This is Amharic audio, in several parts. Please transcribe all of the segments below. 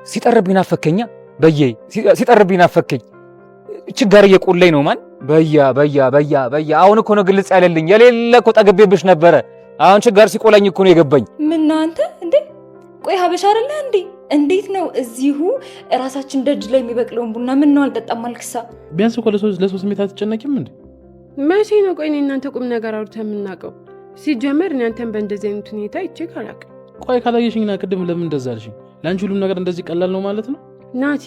ሲጠርብኝ ናፈከኛ በየ ሲጠርብኝ ናፈከኝ ችጋር እየቆለኝ ነው ማን በያ አሁን እኮ ነው ግልጽ ያለልኝ የሌለ እኮ ጠግቤብሽ ነበረ አሁን ችጋር ሲቆላኝ እኮ ነው የገባኝ ምን ነው አንተ እንዴ ቆይ ሀበሻ አይደለ እንዴ እንዴት ነው እዚሁ ራሳችን ደጅ ላይ የሚበቅለውን ቡና ምን ነው አልጠጣም አልክሳ ቢያንስ እኮ ለሶስት ስሜት አትጨነቂም እንዴ መቼ ነው ቆይ እናንተ ቁም ነገር አውርተን የምናውቀው ሲጀመር እናንተን በእንደዚህ አይነት ሁኔታ ይቼክ አላውቅም ቆይ ካላየሽኝና ቅድም ለምን እንደዛ አልሽኝ ለአንቺ ሁሉም ነገር እንደዚህ ቀላል ነው ማለት ነው ናቲ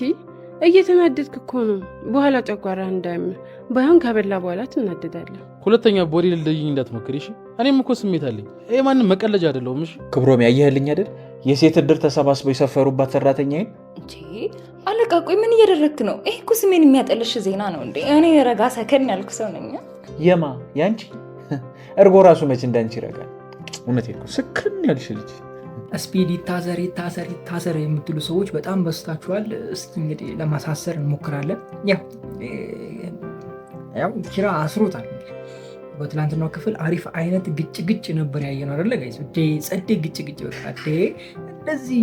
እየተናደድክ እኮ ነው በኋላ ጨጓራ እንዳያምር ባይሆን ከበላ በኋላ ትናደዳለህ ሁለተኛ ቦዲ ልልይኝ እንዳትሞክሪ እሺ እኔም እኮ ስሜት አለኝ ይሄ ማንም መቀለጃ አይደለም እሺ ክብሮም ያየህልኝ አይደል የሴት እድር ተሰባስበው የሰፈሩባት ሰራተኛዬ እንዴ አለቃ ቆይ ምን እያደረክ ነው ይሄ እኮ ስሜን የሚያጠልሽ ዜና ነው እንዴ እኔ ረጋ ሰከን ያልኩ ሰው ነኝ የማ ያንቺ እርጎ ራሱ መች እንዳንቺ ይረጋል እውነቴን ነው ስክን ያልሽ ልጅ ስፒድ ይታሰር የምትሉ ሰዎች በጣም በስታችኋል። እስኪ እንግዲህ ለማሳሰር እንሞክራለን። ያው ኪራ አስሮታል። በትላንትናው ክፍል አሪፍ አይነት ግጭ ነበር ያየነው አይደለ ጋይስ? ጸዴ ግጭ በቃ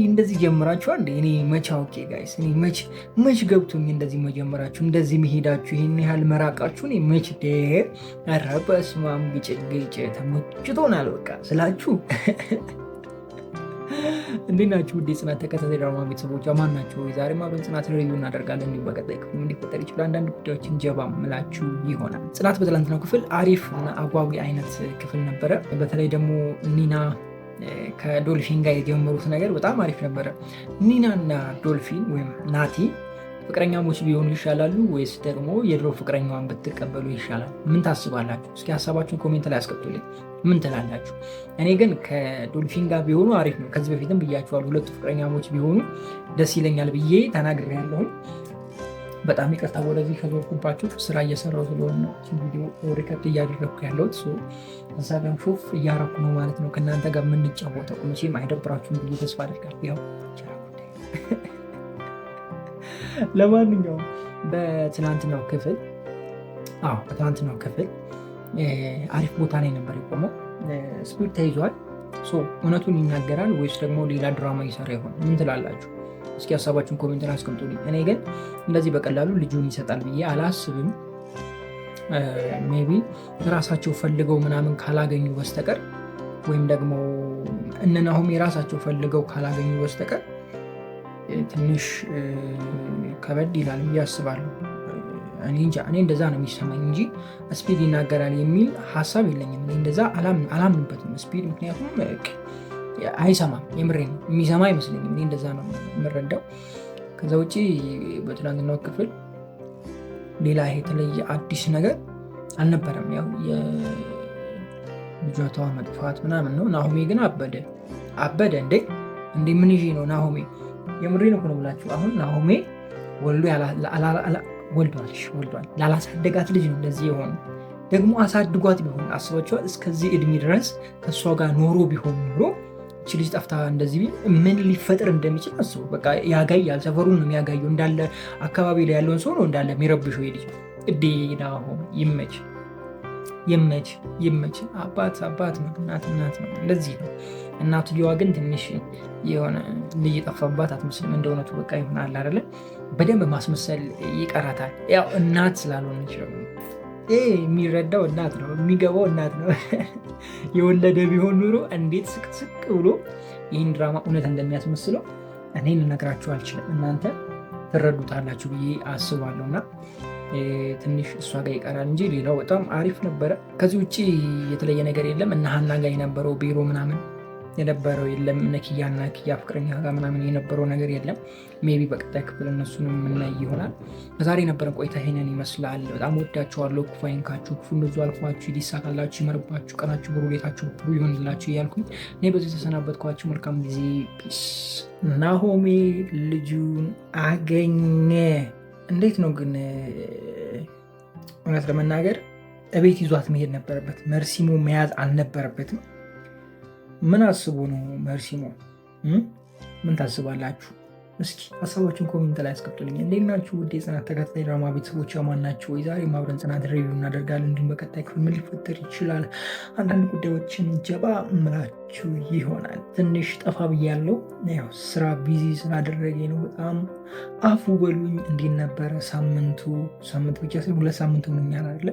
እንደዚህ ጀምራችኋል እንዴ? እኔ መች አውቄ ጋይስ? እኔ መች ገብቶኝ እንደዚህ መጀመራችሁ እንደዚህ መሄዳችሁ ይሄን ያህል መራቃችሁ እኔ መች ኧረ በስመ አብ ግጭ ተመችቶናል በቃ ስላችሁ እንዴት ናችሁ? ውድ የጽናት ተከታታይ ድራማ ቤተሰቦች አማን ናችሁ? ዛሬ አብረን ጽናት ሪቪው እናደርጋለን። እንዲሁ በቀጣይ ክፍል ምን ሊፈጠር ይችላል አንዳንድ ጉዳዮችን ጀባ ምላችሁ ይሆናል። ጽናት በትላንትናው ክፍል አሪፍ እና አጓጊ አይነት ክፍል ነበረ። በተለይ ደግሞ ኒና ከዶልፊን ጋር የጀመሩት ነገር በጣም አሪፍ ነበረ። ኒና እና ዶልፊን ወይም ናቲ ፍቅረኛሞች ቢሆኑ ይሻላሉ ወይስ ደግሞ የድሮ ፍቅረኛዋን ብትቀበሉ ይሻላል? ምን ታስባላችሁ? እስኪ ሀሳባችሁን ኮሜንት ላይ አስቀምጡልኝ። ምን ትላላችሁ? እኔ ግን ከዶልፊን ጋር ቢሆኑ አሪፍ ነው። ከዚህ በፊትም ብያችኋል፣ ሁለቱ ፍቅረኛሞች ቢሆኑ ደስ ይለኛል ብዬ ተናግሬያለሁ። በጣም ይቅርታ ወደዚህ ከዞርኩባችሁ ስራ እየሰራሁ ስለሆነ ነው ቪዲዮ ሪከርድ እያደረግኩ ያለሁት። እዛ ጋር ሾፍ እያረኩ ነው ማለት ነው ከእናንተ ጋር የምንጫወተው። መቼም አይደብራችሁም ብዬ ተስፋ አደርጋለሁ። ያው ለማንኛውም በትናንትናው ክፍል አሪፍ ቦታ ላይ ነበር የቆመው። ስፒድ ተይዟል። እውነቱን ይናገራል ወይስ ደግሞ ሌላ ድራማ ይሰራ ይሆን? ምን ትላላችሁ? እስኪ ሀሳባችሁን ኮሜንት ላይ አስቀምጡልኝ። እኔ ግን እንደዚህ በቀላሉ ልጁን ይሰጣል ብዬ አላስብም። ሜቢ ራሳቸው ፈልገው ምናምን ካላገኙ በስተቀር ወይም ደግሞ እነ ናሆም የራሳቸው ፈልገው ካላገኙ በስተቀር ትንሽ ከበድ ይላል ብዬ አስባለሁ። እኔ እንደዛ ነው የሚሰማኝ እንጂ ስፒድ ይናገራል የሚል ሀሳብ የለኝም። እኔ እንደዛ አላምንበትም ስፒድ፣ ምክንያቱም አይሰማም። የምሬን የሚሰማ አይመስለኝም። እኔ እንደዛ ነው የምረዳው። ከዛ ውጭ በትናንትናው ክፍል ሌላ የተለየ አዲስ ነገር አልነበረም። ያው የልጇቷ መጥፋት ምናምን ነው። ናሆሜ ግን አበደ እንዴ ምን ይዤ ነው ናሆሜ? የምሬን እኮ ነው ብላችሁ አሁን ናሆሜ ወልዷል። ላላሳደጋት ልጅ ነው እንደዚህ የሆነ። ደግሞ አሳድጓት ቢሆን አስባችኋል? እስከዚህ እድሜ ድረስ ከእሷ ጋር ኖሮ ቢሆን ኖሮ እቺ ልጅ ጠፍታ እንደዚህ ምን ሊፈጥር እንደሚችል አስቡ። በቃ ያጋያል፣ ሰፈሩን ነው የሚያጋየው። እንዳለ አካባቢ ላይ ያለውን ሰው ነው እንዳለ የሚረብሸው ልጅ። ናሆም ይመች። አባት ነው፣ እናት ነው። እንደዚህ ነው። እናትየዋ ግን ትንሽ የሆነ ልጅ የጠፋባት አትመስልም። እንደ እውነቱ በቃ ይሆናል አይደለ? በደንብ ማስመሰል ይቀራታል። ያው እናት ስላልሆነች ነው። የሚረዳው እናት ነው፣ የሚገባው እናት ነው። የወለደ ቢሆን ኑሮ እንዴት ስቅስቅ ብሎ ይህን ድራማ እውነት እንደሚያስመስለው እኔ ልነግራችሁ አልችልም። እናንተ ትረዱታላችሁ ብዬ አስባለሁ። እና ትንሽ እሷ ጋር ይቀራል እንጂ ሌላው በጣም አሪፍ ነበረ። ከዚህ ውጭ የተለየ ነገር የለም። እና ሀና ጋር የነበረው ቢሮ ምናምን የነበረው የለም። እነ ኪያ ፍቅረኛ ጋር ምናምን የነበረው ነገር የለም። ሜቢ በቀጣይ ክፍል እነሱን የምናይ ይሆናል። በዛሬ የነበረን ቆይታ ይሄንን ይመስላል። በጣም ወዳችኋለሁ። ክፉ አይንካችሁ፣ ክፉ እንደዙ አልፏችሁ፣ ይሳካላችሁ፣ ይመርባችሁ፣ ቀናችሁ ብሩ፣ ሌታችሁ ብሩ ይሆንላችሁ እያልኩኝ እኔ በዚህ ተሰናበትኳችሁ። መልካም ጊዜ። ፒስ። ናሆሜ ልጁን አገኘ። እንዴት ነው ግን? እውነት ለመናገር እቤት ይዟት መሄድ ነበረበት። መርሲሞ መያዝ አልነበረበትም። ምን አስቦ ነው መርሲሞ? ምን ታስባላችሁ? እስኪ ሀሳባችን ኮሜንት ላይ አስቀምጡልኝ። እንዴት ናችሁ ውድ የጽናት ተከታታይ ድራማ ቤተሰቦች አማን ናችሁ ወይ? ዛሬ አብረን ጽናት ሪቪው እናደርጋለን። እንዲሁም በቀጣይ ክፍል ምን ሊፈጠር ይችላል አንዳንድ ጉዳዮችን ጀባ ምላችሁ ይሆናል። ትንሽ ጠፋ ብያለሁ፣ ያው ስራ ቢዚ ስላደረገ ነው። በጣም አፉ በሉኝ። እንዴት ነበረ ሳምንት ብቻ ሳይሆን 2 ሳምንት ሆኖኛል አይደለ?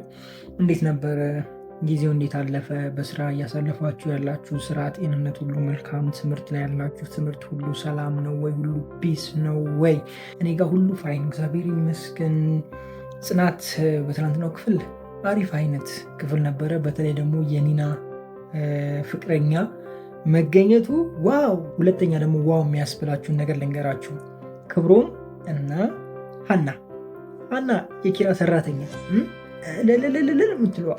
እንዴት ነበረ ጊዜው? እንዴት አለፈ? በስራ እያሳለፋችሁ ያላችሁ ስራ፣ ጤንነት ሁሉ መልካም? ትምህርት ላይ ያላችሁ ትምህርት ሁሉ ሰላም ነው ወይ? ሁሉ ፒስ ነው ወይ? እኔ ጋር ሁሉ ፋይን እግዚአብሔር ይመስገን። ጽናት በትናንትናው ክፍል አሪፍ አይነት ክፍል ነበረ። በተለይ ደግሞ የኒና ፍቅረኛ መገኘቱ ዋው! ሁለተኛ ደግሞ ዋው የሚያስብላችሁን ነገር ልንገራችሁ። ክብሮም እና ሀና የኪራ ሰራተኛ ልልልልል የምትለዋ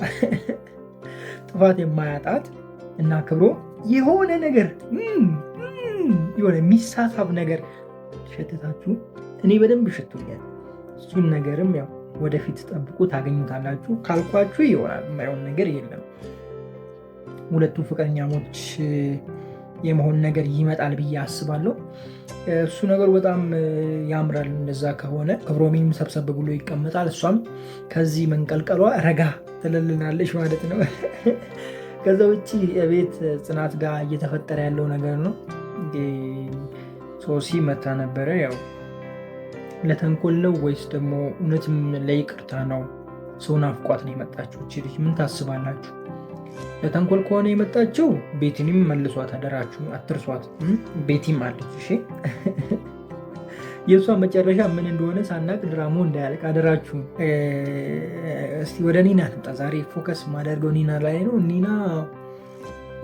ጥፋት የማያጣት እና ክብሮ የሆነ ነገር የሆነ የሚሳሳብ ነገር ሸተታችሁ፣ እኔ በደንብ ሸቶኛል። እሱን ነገርም ያው ወደፊት ጠብቁ ታገኙታላችሁ። ካልኳችሁ ይሆናል፣ የማይሆን ነገር የለም። ሁለቱ ፍቅረኛሞች የመሆን ነገር ይመጣል ብዬ አስባለሁ። እሱ ነገሩ በጣም ያምራል። እንደዛ ከሆነ ክብሮሚም ሰብሰብ ብሎ ይቀመጣል፣ እሷም ከዚህ መንቀልቀሏ ረጋ ትልልናለች ማለት ነው። ከዛ ውጭ የቤት ጽናት ጋር እየተፈጠረ ያለው ነገር ነው። ሶሲ መታ ነበረ። ያው ለተንኮል ነው ወይስ ደግሞ እውነትም ለይቅርታ ነው? ሰው ናፍቋት ነው የመጣችው እቺ ልጅ። ምን ታስባላችሁ? ለተንኮል ከሆነ የመጣችው ቤቲንም መልሷት፣ አደራችሁ አትርሷት። ቤቲም አለች። እሺ የእሷ መጨረሻ ምን እንደሆነ ሳናቅ ድራማው እንዳያልቅ አደራችሁ። እስቲ ወደ ኒና ልምጣ። ዛሬ ፎከስ ማደርገው ኒና ላይ ነው። ኒና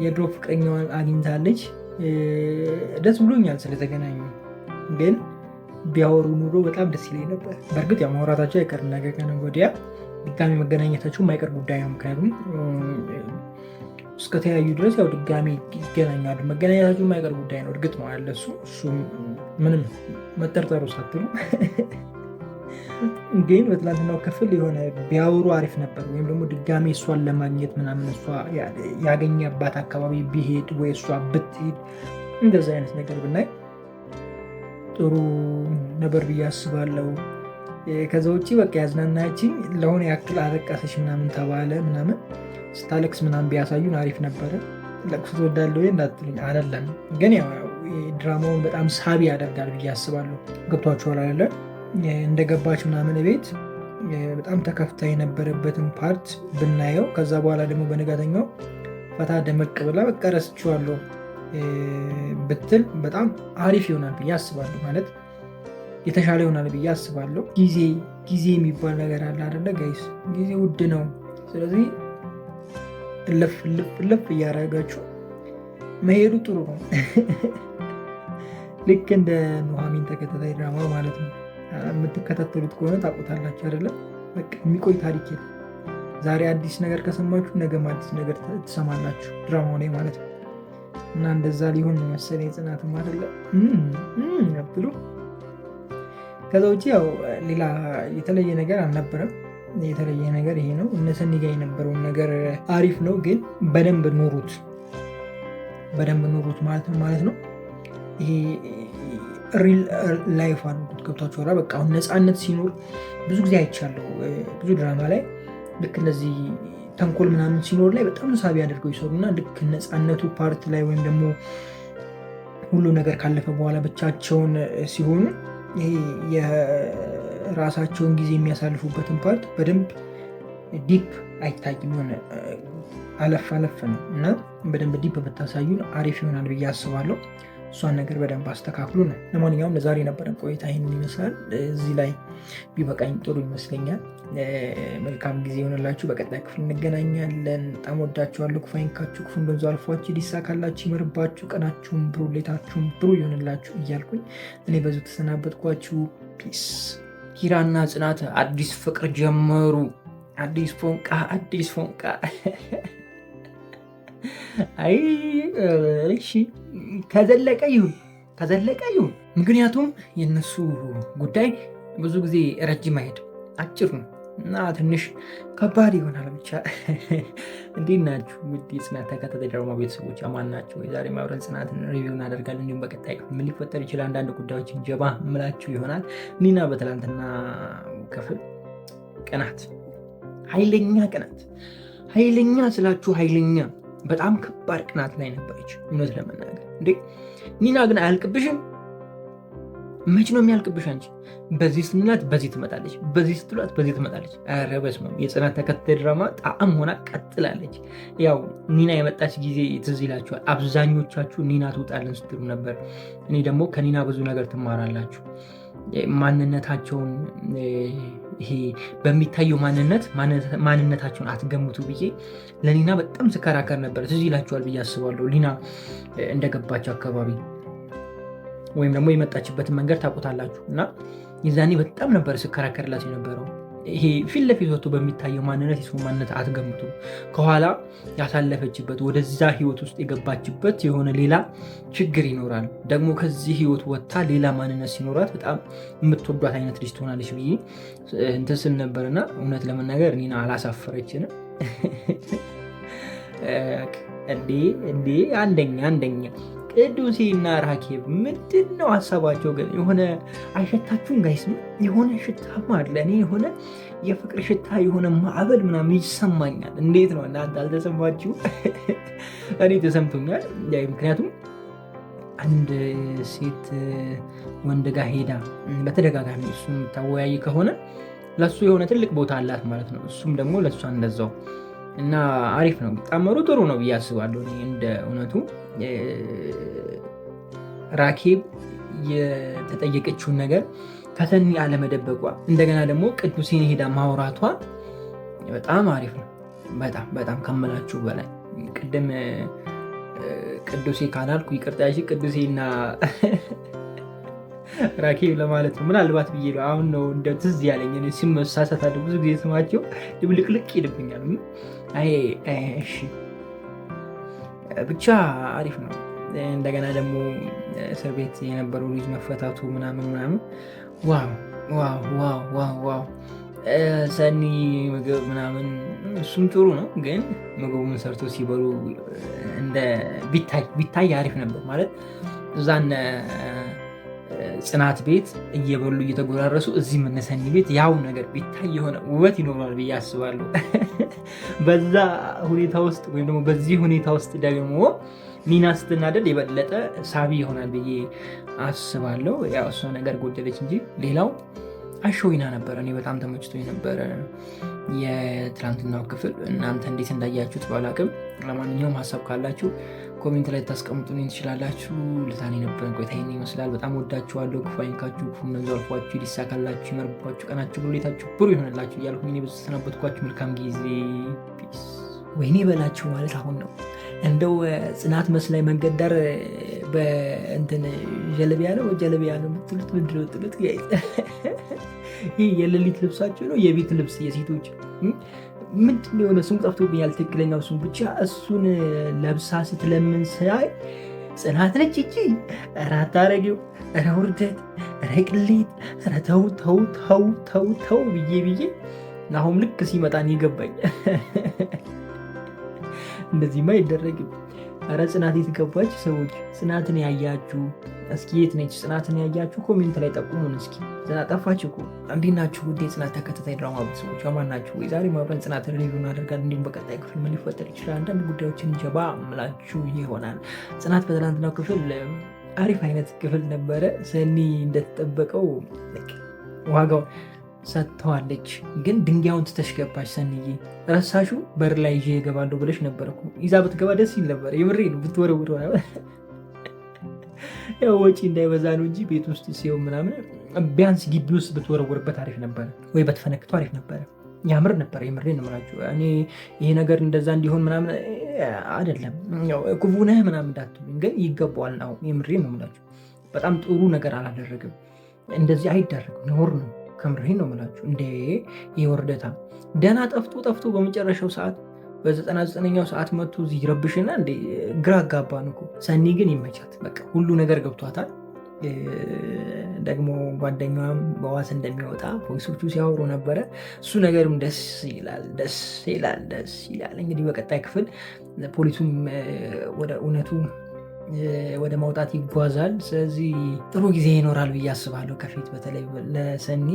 የድሮ ፍቅረኛዋን አግኝታለች። ደስ ብሎኛል ስለተገናኙ። ግን ቢያወሩ ኑሮ በጣም ደስ ይለኝ ነበር። በእርግጥ ያው ማውራታቸው አይቀርም፣ ነገ ከነገ ወዲያ ድጋሚ መገናኘታቸው የማይቀር ጉዳይ ነው። ምክንያቱም እስከተለያዩ ድረስ ያው ድጋሚ ይገናኛሉ። መገናኘታቸው የማይቀር ጉዳይ ነው። እርግጥ ነው ያለ እሱ ምንም መጠርጠሩ ሳትሉ ግን በትላንትናው ክፍል የሆነ ቢያወሩ አሪፍ ነበር። ወይም ደግሞ ድጋሚ እሷን ለማግኘት ምናምን እሷ ያገኘባት አካባቢ ቢሄድ ወይ እሷ ብትሄድ እንደዛ አይነት ነገር ብናይ ጥሩ ነበር ብዬ አስባለሁ። ከዛ ውጭ በቃ ያዝናናችኝ ለሆነ ያክል አለቀሰች ምናምን ተባለ ምናምን ስታለቅስ ምናምን ቢያሳዩን አሪፍ ነበረ። ለቅሶ ትወዳለህ ወይ እንዳትሉኝ አይደለም፣ ግን ያው ድራማውን በጣም ሳቢ ያደርጋል ብዬ አስባለሁ። ገብቷችኋል አይደለ? እንደገባች ምናምን ቤት በጣም ተከፍታ የነበረበትን ፓርት ብናየው፣ ከዛ በኋላ ደግሞ በነጋተኛው ፈታ ደመቅ ብላ በቃ ረስቼዋለሁ ብትል በጣም አሪፍ ይሆናል ብዬ አስባለሁ። ማለት የተሻለ ይሆናል ብዬ አስባለሁ። ጊዜ የሚባል ነገር አለ አይደለ ጋይስ? ጊዜ ውድ ነው። ስለዚህ እልፍ እያደረጋችሁ መሄዱ ጥሩ ነው። ልክ እንደ ኑሐሚን ተከታታይ ድራማ ማለት ነው። የምትከታተሉት ከሆነ ታውቁታላችሁ አይደለም? በቃ የሚቆይ ታሪክ የለም። ዛሬ አዲስ ነገር ከሰማችሁ ነገም አዲስ ነገር ትሰማላችሁ ድራማው ላይ ማለት ነው። እና እንደዛ ሊሆን ነው መሰለኝ ጽናትም አይደለም ብሎ። ከዛ ውጭ ያው ሌላ የተለየ ነገር አልነበረም። የተለየ ነገር ይሄ ነው። እነ ሰኒ ጋር የነበረውን ነገር አሪፍ ነው፣ ግን በደንብ ኑሩት ማለት ነው። ይሄ ሪል ላይፍ አድርጉት። ገብቷችሁ ራ በቃ አሁን ነፃነት ሲኖር ብዙ ጊዜ አይቻለሁ ብዙ ድራማ ላይ ልክ እነዚህ ተንኮል ምናምን ሲኖር ላይ በጣም ሳቢ አድርገው ይሰሩና ልክ ነፃነቱ ፓርት ላይ ወይም ደግሞ ሁሉ ነገር ካለፈ በኋላ ብቻቸውን ሲሆኑ ይሄ የራሳቸውን ጊዜ የሚያሳልፉበትን ፓርት በደንብ ዲፕ አይታይም። የሆነ አለፍ ነው እና በደንብ ዲፕ ብታሳዩን አሪፍ ይሆናል ብዬ አስባለሁ። እሷን ነገር በደንብ አስተካክሉ ነው። ለማንኛውም ለዛሬ የነበረን ቆይታ ይህንን ይመስላል። እዚህ ላይ ቢበቃኝ ጥሩ ይመስለኛል። መልካም ጊዜ ይሆንላችሁ። በቀጣይ ክፍል እንገናኛለን። በጣም ወዳችኋለሁ። ክፉ አይንካችሁ፣ ክፉን ገንዞ አልፏችሁ፣ ሊሳካላችሁ፣ ይመርባችሁ፣ ቀናችሁን ብሩ፣ ሌታችሁን ብሩ ይሆንላችሁ እያልኩኝ እኔ በዙ ተሰናበትኳችሁ። ፒስ። ኪራና ጽናት አዲስ ፍቅር ጀመሩ። አዲስ ፎንቃ አይ እሺ፣ ከዘለቀ ይሁን። ምክንያቱም የነሱ ጉዳይ ብዙ ጊዜ ረጅም አይሄድም፣ አጭር ነው። እና ትንሽ ከባድ ይሆናል። ብቻ እንዴት ናችሁ ውድ የጽናት ተከታታይ ድራማ ቤተሰቦች አማን ናቸው? የዛሬ አብረን ጽናትን ሪቪው እናደርጋለን። እንዲሁም በቀጣይ ምን ሊፈጠር ይችላል አንዳንድ ጉዳዮችን ጀባ ምላችሁ ይሆናል። ኒና በትላንትና ክፍል ቅናት፣ ኃይለኛ ቅናት፣ ኃይለኛ ስላችሁ ኃይለኛ በጣም ከባድ ቅናት ላይ ነበረች። እውነት ለመናገር እንዴ ኒና ግን አያልቅብሽም? መች ነው የሚያልቅብሽ? አንቺ በዚህ ስትላት በዚህ ትመጣለች፣ በዚህ ስትላት በዚህ ትመጣለች። ኧረ በስመ አብ! የጽናት ተከታታይ ድራማ ጣዕም ሆና ቀጥላለች። ያው ኒና የመጣች ጊዜ ትዝ ይላችኋል። አብዛኞቻችሁ ኒና ትውጣለን ስትሉ ነበር። እኔ ደግሞ ከኒና ብዙ ነገር ትማራላችሁ። ማንነታቸውን ይሄ በሚታየው ማንነታቸውን አትገምቱ ብዬ ለኒና በጣም ስከራከር ነበር። ትዝ ይላችኋል ብዬ አስባለሁ። ኒና እንደገባቸው አካባቢ ወይም ደግሞ የመጣችበትን መንገድ ታውቁታላችሁ። እና የዛኔ በጣም ነበር ስከራከርላት የነበረው። ይሄ ፊት ለፊት ወጥቶ በሚታየው ማንነት የሰው ማንነት አትገምቱ። ከኋላ ያሳለፈችበት ወደዛ ህይወት ውስጥ የገባችበት የሆነ ሌላ ችግር ይኖራል። ደግሞ ከዚህ ህይወት ወጥታ ሌላ ማንነት ሲኖራት በጣም የምትወዷት አይነት ልጅ ትሆናለች ብዬ እንትን ስል ነበርና እውነት ለመናገር ኒና አላሳፈረችንም። እንዴ አንደኛ ቅዱሴና ራኬብ ምንድን ነው ሀሳባቸው? ግን የሆነ አይሸታችሁም ጋይስ? የሆነ ሽታማ አለ። እኔ የሆነ የፍቅር ሽታ የሆነ ማዕበል ምናምን ይሰማኛል። እንዴት ነው እናንተ አልተሰማችሁ? እኔ ተሰምቶኛል። ምክንያቱም አንድ ሴት ወንድ ጋር ሄዳ በተደጋጋሚ እሱን የምታወያይ ከሆነ ለእሱ የሆነ ትልቅ ቦታ አላት ማለት ነው። እሱም ደግሞ ለእሷ እንደዛው እና አሪፍ ነው። ጣመሩ ጥሩ ነው ብዬ አስባለሁ። እንደ እውነቱ ራኬብ የተጠየቀችውን ነገር ከሰኒ አለመደበቋ እንደገና ደግሞ ቅዱሴን ሄዳ ማውራቷ በጣም አሪፍ ነው። በጣም ከምላችሁ በላይ ቅድም ቅዱሴ ካላልኩ ይቅርታ። ቅዱሴና ራኬብ ለማለት ነው ምናልባት ብዬ ነው። አሁን ነው እንደ ትዝ ያለኝ። ሲመሳሳታለሁ ብዙ ጊዜ ስማቸው ድብልቅልቅ ይልብኛል። እሺ ብቻ አሪፍ ነው። እንደገና ደግሞ እስር ቤት የነበረው ልጅ መፈታቱ ምናምን ዋው ሰኒ ምግብ ምናምን እሱም ጥሩ ነው። ግን ምግቡን ሰርቶ ሲበሉ እንደ ቢታይ አሪፍ ነበር ማለት እዛነ ጽናት ቤት እየበሉ እየተጎራረሱ እዚህ መነሰኒ ቤት ያው ነገር ቢታይ የሆነ ውበት ይኖራል ብዬ አስባለሁ። በዛ ሁኔታ ውስጥ ወይም ደግሞ በዚህ ሁኔታ ውስጥ ደግሞ ኒና ስትናደድ የበለጠ ሳቢ ይሆናል ብዬ አስባለሁ። ያው እሷ ነገር ጎደለች እንጂ ሌላው አሾይና ነበረ። እኔ በጣም ተመችቶ የነበረ የትላንትናው ክፍል። እናንተ እንዴት እንዳያችሁት ባላቅም፣ ለማንኛውም ሀሳብ ካላችሁ ኮሜንት ላይ ታስቀምጡልኝ ትችላላችሁ። ልታኔ የነበረን ቆይታ ይህን ይመስላል። በጣም ወዳችኋለሁ። ክፉ አይንካችሁ፣ ክፉ መንዙ አልፏችሁ፣ ሊሳካላችሁ፣ ይመርባችሁ፣ ቀናችሁ ብሩሌታችሁ ብሩ ይሆንላችሁ እያልኩኝ እኔ ብዙ ተሰናበትኳችሁ። መልካም ጊዜ። ፒስ። ወይኔ በላችሁ ማለት አሁን ነው እንደው ጽናት መስላይ መንገድ ዳር በእንትን ጀለቢያ ነው የምትሉት ምንድን ነው የምትሉት? ይህ የሌሊት ልብሳችሁ ነው? የቤት ልብስ የሴቶች ምንድን የሆነ ስም ጠፍቶብኛል፣ ትክክለኛው ስም ብቻ። እሱን ለብሳ ስትለምን ሳይ ጽናት ነች እቺ። ኧረ አታረጊው፣ ኧረ ውርደት፣ ኧረ ቅሌት፣ ኧረ ተው ብዬ አሁን ልክ ሲመጣ ነው የገባኝ። እንደዚህማ አይደረግም። ኧረ ጽናት የት ገባች? ሰዎች ጽናትን ያያችሁ እስኪ የት ነች? ጽናትን ያያችሁ ኮሜንት ላይ ጠቁሙን እስኪ። ጠፋች እኮ። እንዴት ናችሁ ውድ የጽናት ተከታታይ ድራማ ቤተሰቦች አማን ናችሁ ወይ? ዛሬ አብረን ጽናትን ሪቪው እናደርጋለን። እንዲሁም በቀጣይ ክፍል ምን ሊፈጠር ይችላል አንዳንድ ጉዳዮችን ጀባ ምላችሁ ይሆናል። ጽናት በትናንትናው ክፍል አሪፍ አይነት ክፍል ነበረ። ሰኒ እንደተጠበቀው ዋጋው ሰጥተዋለች። ግን ድንጋዩን ትተሽ ገባች። ሰኒዬ ረሳሹ? በር ላይ ይዤ እገባለሁ ብለሽ ነበር እኮ። ይዛ ብትገባ ደስ ይል ነበር። የምሬ ነው። ብትወረውረ ያው ወጪ እንዳይበዛ ነው እንጂ ቤት ውስጥ ሲሆን ምናምን ቢያንስ ግቢ ውስጥ ብትወረውርበት አሪፍ ነበረ፣ ወይ በትፈነክቶ አሪፍ ነበረ። ያምር ነበር። የምሬ ነው የምላችሁ። እኔ ይሄ ነገር እንደዛ እንዲሆን ምናምን አይደለም ክፉ ነህ ምናምን እንዳትሉኝ፣ ግን ይገባዋል ነው። የምሬ ነው የምላችሁ። በጣም ጥሩ ነገር አላደረግም። እንደዚህ አይደረግም፣ ነውር ነው። ከምሬ ነው የምላችሁ። እንደ የወርደታ ደህና ጠፍቶ በመጨረሻው ሰዓት በ99ኛው ሰዓት መጥቶ እዚህ ረብሽና እንደ ግራ አጋባን እኮ። ሰኒ ግን ይመቻት፣ በቃ ሁሉ ነገር ገብቷታል። ደግሞ ጓደኛዋም በዋስ እንደሚወጣ ፖሊሶቹ ሲያወሩ ነበረ። እሱ ነገርም ደስ ይላል። እንግዲህ በቀጣይ ክፍል ፖሊሱም ወደ እውነቱ ወደ ማውጣት ይጓዛል። ስለዚህ ጥሩ ጊዜ ይኖራል ብዬ አስባለሁ። ከፊት በተለይ ለሰኒ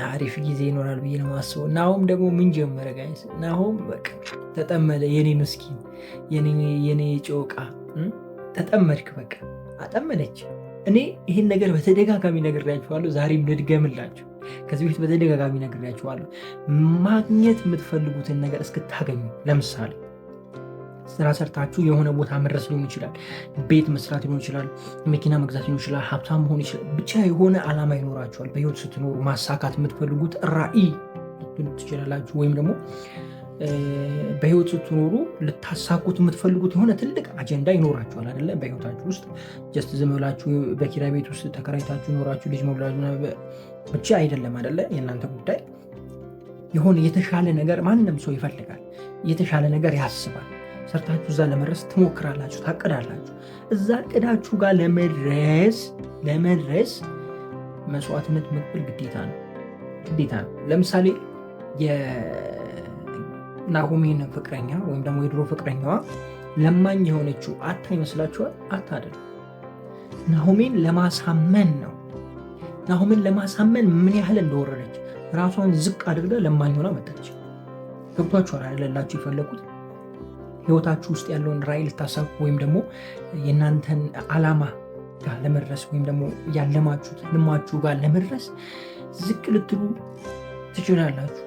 አሪፍ ጊዜ ይኖራል ብዬ ነው የማስበው። ናሆም ደግሞ ምን ጀመረ ጋይስ? ናሆም በቃ ተጠመደ። የኔ ምስኪን የኔ ጮቃ ተጠመድክ። በቃ አጠመደች። እኔ ይህን ነገር በተደጋጋሚ ነግሬያችኋለሁ። ዛሬም ልድገምላችሁ። ከዚህ በፊት በተደጋጋሚ ነግሬያችኋለሁ። ማግኘት የምትፈልጉትን ነገር እስክታገኙ፣ ለምሳሌ ስራ ሰርታችሁ የሆነ ቦታ መድረስ ሊሆን ይችላል፣ ቤት መስራት ሊሆን ይችላል፣ መኪና መግዛት ሊሆን ይችላል፣ ሀብታም መሆን ይችላል። ብቻ የሆነ ዓላማ ይኖራችኋል። በህይወት ስትኖሩ ማሳካት የምትፈልጉት ራዕይ ትችላላችሁ። ወይም ደግሞ በህይወት ስትኖሩ ልታሳኩት የምትፈልጉት የሆነ ትልቅ አጀንዳ ይኖራችኋል አይደለ? በህይወታችሁ ውስጥ ጀስት ዝም ብላችሁ በኪራይ ቤት ውስጥ ተከራይታችሁ ኖራችሁ ልጅ መውላጅ ብቻ አይደለም አይደለ? የእናንተ ጉዳይ የሆነ የተሻለ ነገር ማንም ሰው ይፈልጋል። የተሻለ ነገር ያስባል። ሰርታችሁ እዛ ለመድረስ ትሞክራላችሁ፣ ታቅዳላችሁ። እዛ እቅዳችሁ ጋር ለመድረስ መስዋዕትነት መክፈል ግዴታ ነው። ለምሳሌ የናሆሜን ፍቅረኛ ወይም ደግሞ የድሮ ፍቅረኛዋ ለማኝ የሆነችው አታ ይመስላችኋል? አታ አይደለም። ናሆሜን ለማሳመን ነው። ናሆሜን ለማሳመን ምን ያህል እንደወረደች ራሷን ዝቅ አድርጋ ለማኝ ሆና መጣች። ገብቷችኋል አይደላችሁ? የፈለጉት ህይወታችሁ ውስጥ ያለውን ራዕይ ልታሳኩ ወይም ደግሞ የእናንተን ዓላማ ጋር ለመድረስ ወይም ደግሞ ያለማችሁት ህልማችሁ ጋር ለመድረስ ዝቅ ልትሉ ትችላላችሁ።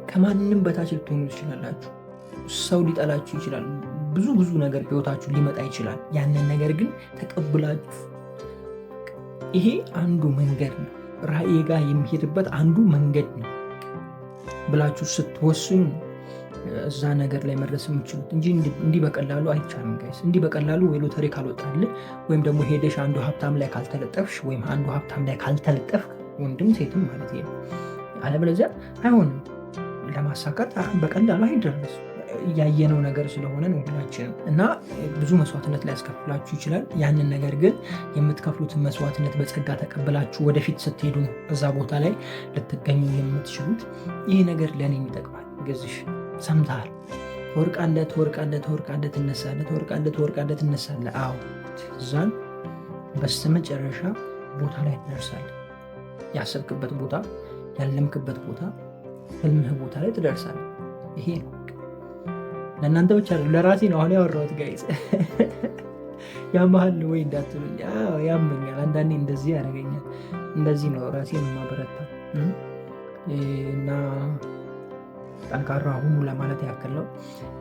ከማንም በታች ልትሆኑ ትችላላችሁ። ሰው ሊጠላችሁ ይችላል። ብዙ ነገር በህይወታችሁ ሊመጣ ይችላል። ያንን ነገር ግን ተቀብላችሁ ይሄ አንዱ መንገድ ነው፣ ራዕይ ጋር የሚሄድበት አንዱ መንገድ ነው ብላችሁ ስትወስኑ እዛ ነገር ላይ መድረስ የምችሉት እንጂ እንዲህ በቀላሉ አይቻልም ጋይስ። እንዲህ በቀላሉ ወይ ሎተሪ ካልወጣልህ ወይም ደግሞ ሄደሽ አንዱ ሀብታም ላይ ካልተለጠፍሽ ወይም አንዱ ሀብታም ላይ ካልተለጠፍ ወንድም ሴትም ማለት ነው፣ አለበለዚያ አይሆንም። ለማሳካት በቀላሉ አይደረስ። ያየነው ነገር ስለሆነ ነው ሁላችንም። እና ብዙ መስዋዕትነት ሊያስከፍላችሁ ይችላል። ያንን ነገር ግን የምትከፍሉትን መስዋዕትነት በጸጋ ተቀብላችሁ ወደፊት ስትሄዱ እዛ ቦታ ላይ ልትገኙ የምትችሉት። ይህ ነገር ለእኔ ይጠቅማል። ገዝሽ ሰምተሃል? ትወርቃለህ፣ ትነሳለህ። አዎ፣ እዛን በስተመጨረሻ ቦታ ላይ ትደርሳለህ። ያሰብክበት ቦታ፣ ያለምክበት ቦታ፣ ህልምህ ቦታ ላይ ትደርሳለህ። ይሄ ነው ለእናንተ ብቻ ለራሴ ነው አሁን ያወራሁት ጋይዝ። ያመሃል ወይ እንዳትሉኝ፣ ያመኛል። አንዳንዴ እንደዚህ ያደርገኛል። እንደዚህ ነው ራሴን የማበረታ እና ጠንካራ ሁኑ ለማለት ያክል ነው።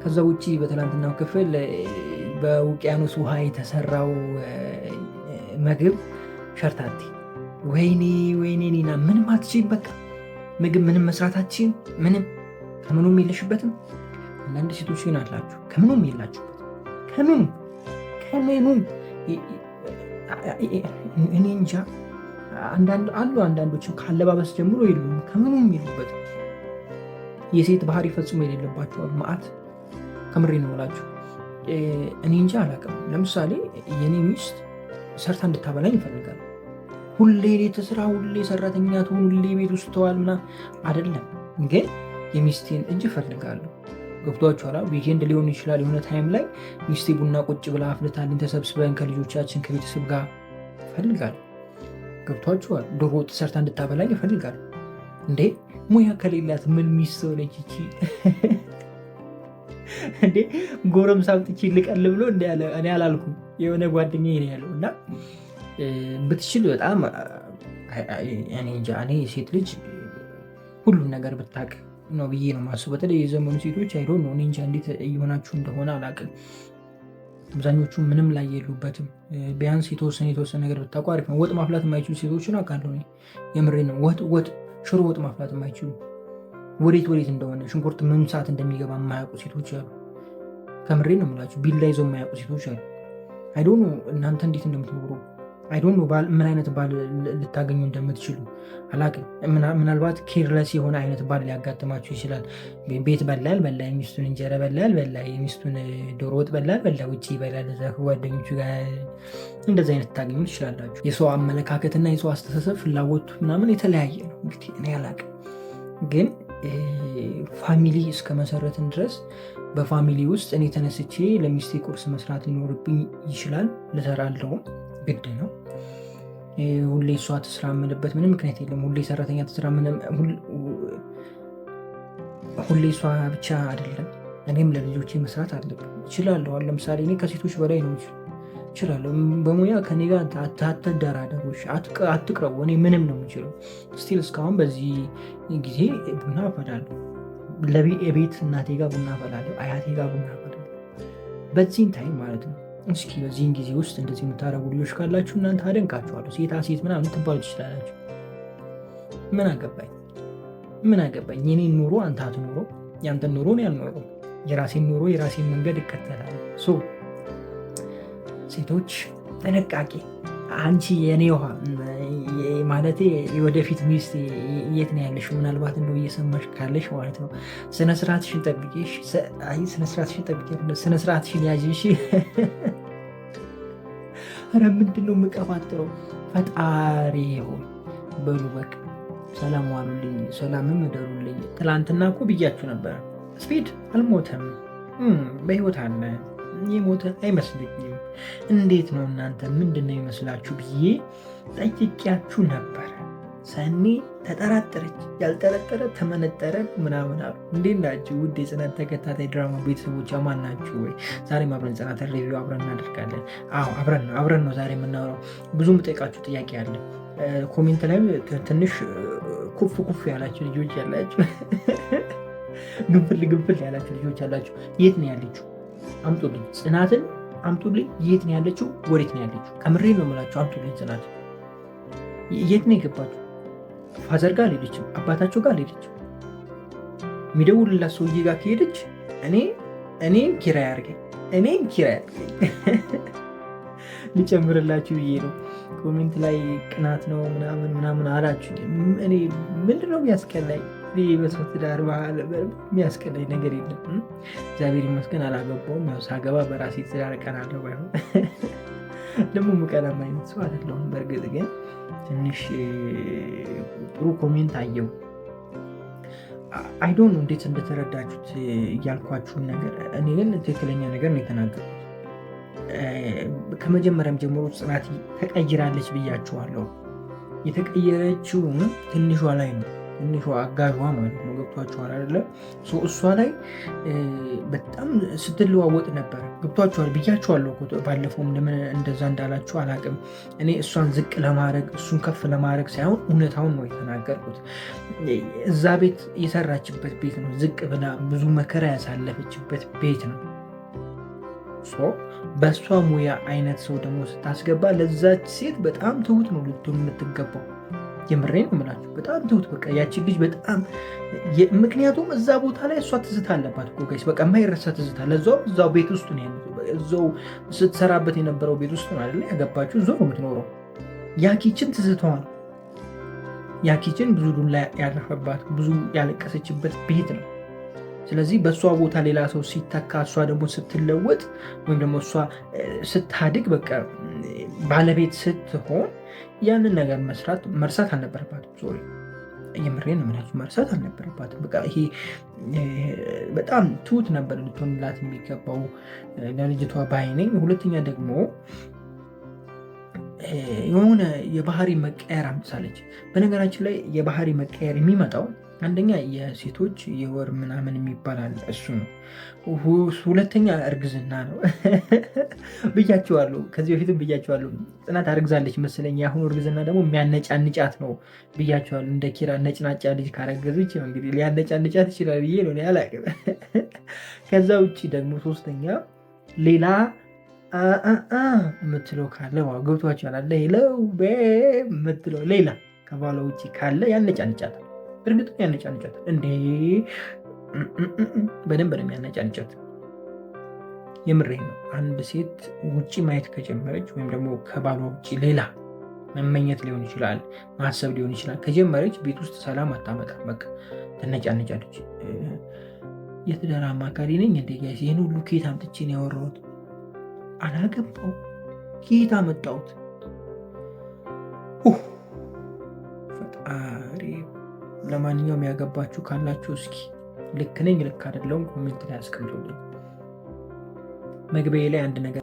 ከዛ ውጭ በትናንትናው ክፍል በውቅያኖስ ውሃ የተሰራው ምግብ ሸርታቴ፣ ወይኔ ኒና ምንም አትችይም። በቃ ምግብ ምንም መስራታችን ምንም ከምኑም የለሽበትም። አንዳንድ ሴቶች ግን አላችሁ ከምኑም የላችሁበት። ከምኑም እኔ እንጃ። አንዳንዶችም ካለባበስ ጀምሮ የሉም፣ ከምኑም የሉበት። የሴት ባህሪ ፈጽሞ የሌለባቸዋል መዓት። ከምሬ ነው የምላችሁ። እኔ እንጃ አላውቅም። ለምሳሌ የኔ ሚስት ሰርታ እንድታበላኝ ይፈልጋል። ሁሌ ቤት ስራ፣ ሁሌ ሰራተኛ ትሆን፣ ሁሌ ቤት ውስጥ ተዋል ምናምን አይደለም፣ ግን የሚስቴን እጅ እፈልጋለሁ። ገብቷችኋል? ዊኬንድ ሊሆን ይችላል፣ የሆነ ታይም ላይ ሚስቴ ቡና ቁጭ ብላ አፍልታልኝ ተሰብስበን ከልጆቻችን ከቤተሰብ ጋር እፈልጋለሁ። ገብቷችኋል? ዶሮ ወጥ ሰርታ እንድታበላኝ እፈልጋለሁ። እንዴ ሙያ ከሌላት ምን ሚስት ሆነች ይቺ? እንዴ ጎረምሳ አምጥቼ ልቀል ብሎ እኔ አላልኩም፣ የሆነ ጓደኛዬ ነው ያለው። እና ብትችል በጣም እኔ እንጃ። እኔ ሴት ልጅ ሁሉን ነገር ብታውቅ ነው ብዬ ነው የማስበው። በተለይ የዘመኑ ሴቶች አይዶን ነው። እኔ እንጃ እንዴት እየሆናችሁ እንደሆነ አላውቅም። አብዛኞቹ ምንም ላይ የሉበትም። ቢያንስ የተወሰነ ነገር ብታውቁ አሪፍ ነው። ወጥ ማፍላት የማይችሉ ሴቶችን አውቃለሁ። የምሬ ነው። ሽሮ ወጥ ማፍላት የማይችሉ ወዴት እንደሆነ ሽንኩርት ምን ሰዓት እንደሚገባ የማያውቁ ሴቶች አሉ። ከምሬ ነው የምላችሁ። ቢላ ይዘው የማያውቁ ሴቶች አሉ። አይዶን ነው እናንተ እንዴት እንደምትኖሩ አይዶን ነው ምን አይነት ባል ልታገኙ እንደምትችሉ አላቅም። ምናልባት ኬርለስ የሆነ አይነት ባል ሊያጋጥማችሁ ይችላል። ቤት በላል በላ የሚስቱን እንጀራ በላል በላ የሚስቱን ዶሮ ወጥ በላል በላ ውጭ ይበላል ጓደኞቹ ጋር እንደዚህ አይነት ታገኙ ትችላላችሁ። የሰው አመለካከትና የሰው አስተሳሰብ ፍላጎቱ ምናምን የተለያየ ነው። እንግዲህ እኔ አላቅም፣ ግን ፋሚሊ እስከ መሰረትን ድረስ በፋሚሊ ውስጥ እኔ ተነስቼ ለሚስቴ ቁርስ መስራት ሊኖርብኝ ይችላል። ልሰራለሁም ግድ ነው። ሁሌ እሷ ትስራ የምልበት ምንም ምክንያት የለም። ሁሌ ሰራተኛ ትስራ ሁሌ እሷ ብቻ አይደለም፣ እኔም ለልጆቼ መስራት አለብን። እችላለሁ። ለምሳሌ እኔ ከሴቶች በላይ ነው እችላለሁ። በሙያ ከኔ ጋር አትደራደሮች፣ አትቅረቡ። እኔ ምንም ነው የምችለው። ስቲል እስካሁን በዚህ ጊዜ ቡና አፈላለሁ። የቤት እናቴ ጋር ቡና አፈላለሁ፣ አያቴ ጋር ቡና አፈላለሁ። በዚህን ታይም ማለት ነው። እስኪ በዚህን ጊዜ ውስጥ እንደዚህ የምታደርጉ ልጆች ካላችሁ እናንተ አደንቃችኋለሁ። ሴታ ሴት ምናምን ትባሉ ትችላላችሁ። ምን አገባኝ? የኔን ኑሮ አንተ አትኖሮ፣ ያንተን ኑሮ እኔ አልኖረው። የራሴን ኑሮ የራሴን መንገድ እከተላለሁ። ሴቶች ጥንቃቄ። አንቺ የኔ ውሃ ማለቴ የወደፊት ሚስት የት ነው ያለሽ? ምናልባት እንደው እየሰማሽ ካለሽ ማለት ነው ስነስርዓትሽን ጠብቂ። ስነስርዓትሽን ያዥ። ኧረ ምንድን ነው የምቀባጥረው? ፈጣሪ ሆይ በሉ በቃ ሰላም ዋሉልኝ፣ ሰላምም እደሩልኝ። ትላንትና እኮ ብያችሁ ነበር፣ ስፒድ አልሞተም፣ በህይወት አለ። የሞተ አይመስለኝም። እንዴት ነው እናንተ ምንድን ነው ይመስላችሁ ብዬ ጠይቄያችሁ ነበረ። ሰኔ ተጠራጠረች፣ ያልጠረጠረ ተመነጠረ ምናምን አሉ። እንዴት ናችሁ ውድ የጽናት ተከታታይ ድራማ ቤተሰቦች? አማን ናችሁ ወይ? ዛሬም አብረን ጽናትን ሪቪው አብረን እናደርጋለን። አዎ አብረን ነው ዛሬ የምናወራው። ብዙ የምጠይቃችሁ ጥያቄ አለ። ኮሜንት ላይ ትንሽ ኩፍ ያላችሁ ልጆች ያላችሁ፣ ግንፍል ያላችሁ ልጆች ያላችሁ፣ የት ነው ያለችው? አምጡልኝ፣ ጽናትን አምጡልኝ። የት ነው ያለችው? ወዴት ነው ያለችው? ከምሬ ነው የምላችሁ፣ አምጡልኝ ጽናት። የት ነው የገባችሁ? ፋዘር ጋር አልሄደችም፣ አባታቸው ጋር አልሄደችም። የሚደውልላት ሰውዬ ጋር ከሄደች እኔን ኪራይ አድርገኝ ሊጨምርላችሁ ብዬ ነው። ኮሜንት ላይ ቅናት ነው ምናምን አላችሁ። እኔ ምንድነው የሚያስቀናኝ? በሰው ትዳር የሚያስቀናኝ ነገር የለም። እግዚአብሔር ይመስገን አላገባውም። ያው ሳገባ በራሴ ትዳር እቀናለሁ። ባይሆን ደግሞ የምቀናም አይነት ሰው አይደለሁም። በእርግጥ ግን ትንሽ ጥሩ ኮሜንት አየው። አይዶን እንዴት እንደተረዳችሁት እያልኳችሁን ነገር፣ እኔ ግን ትክክለኛ ነገር ነው የተናገርኩት። ከመጀመሪያም ጀምሮ ጽናት ተቀይራለች ብያችኋለሁ። የተቀየረችው ትንሿ ላይ ነው፣ ትንሿ አጋዧ ማለት ነው። ገብቷችኋል አይደለም? እሷ ላይ በጣም ስትለዋወጥ ነበር። ገብቷችኋል ብያችኋለሁ። ባለፈውም ለምን እንደዛ እንዳላችሁ አላቅም። እኔ እሷን ዝቅ ለማድረግ እሱን ከፍ ለማድረግ ሳይሆን እውነታውን ነው የተናገርኩት። እዛ ቤት የሰራችበት ቤት ነው፣ ዝቅ ብላ ብዙ መከራ ያሳለፈችበት ቤት ነው። በእሷ ሙያ አይነት ሰው ደግሞ ስታስገባ ለዛች ሴት በጣም ትሁት ነው ልትሆን የምትገባው። የምሬን ነው የምላችሁ፣ በጣም ትሁት። በቃ ያቺን ልጅ በጣም ምክንያቱም እዛ ቦታ ላይ እሷ ትዝታ አለባት እኮ ጋይስ፣ በቃ የማይረሳ ትዝታ። ለዛውም እዛው ቤት ውስጥ ነው ያለው፣ እዛው ስትሰራበት የነበረው ቤት ውስጥ ነው አይደለ ያገባችሁ፣ እዛው ነው የምትኖረው። ያ ኪችን ትዝታዋ ነው። ያ ኪችን ብዙ ዱላ ያረፈባት፣ ብዙ ያለቀሰችበት ቤት ነው። ስለዚህ በእሷ ቦታ ሌላ ሰው ሲተካ፣ እሷ ደግሞ ስትለወጥ ወይም ደግሞ እሷ ስታድግ፣ በቃ ባለቤት ስትሆን ያንን ነገር መርሳት አልነበረባትም። ሶሪ የምሬን ምናችሁ መርሳት አልነበረባትም። በቃ ይሄ በጣም ትሁት ነበር ልትሆንላት የሚገባው ለልጅቷ ባይነኝ። ሁለተኛ ደግሞ የሆነ የባህሪ መቀየር አምጥታለች። በነገራችን ላይ የባህሪ መቀየር የሚመጣው አንደኛ የሴቶች የወር ምናምን የሚባላል እሱ ነው። ሁለተኛ እርግዝና ነው። ብያቸዋለሁ፣ ከዚህ በፊትም ብያቸዋለሁ። ጽናት አርግዛለች መሰለኝ። የአሁኑ እርግዝና ደግሞ የሚያነጫንጫት ነው ብያቸዋለሁ። እንደ ኪራ ነጭናጫ ልጅ ካረገዘች እንግዲህ ሊያነጫንጫት ይችላል ብዬ ነው አላውቅም። ከዛ ውጭ ደግሞ ሶስተኛ ሌላ የምትለው ካለ ገብቷቸዋል። ለው የምትለው ሌላ ከባሏ ውጭ ካለ ያነጫንጫታል። እርግጥ ያነጫንጫት እንዴ! በደንብ ነው የሚያነጫንጫት። የምሬ ነው። አንድ ሴት ውጭ ማየት ከጀመረች ወይም ደግሞ ከባሏ ውጭ ሌላ መመኘት ሊሆን ይችላል፣ ማሰብ ሊሆን ይችላል። ከጀመረች ቤት ውስጥ ሰላም አታመጣም። በቃ ትነጫነጫለች። የትዳር አማካሪ ነኝ እንደ ጋይስ ይህን ሁሉ ኬት አምጥቼ ነው ያወራሁት? አላገባው ኬት አመጣሁት? ፈጣሪ። ለማንኛውም ያገባችሁ ካላችሁ እስኪ ልክ ነኝ ልክ አይደለሁም ኮሜንት ላይ አስቀምጡልኝ። መግቢያ ላይ አንድ ነገር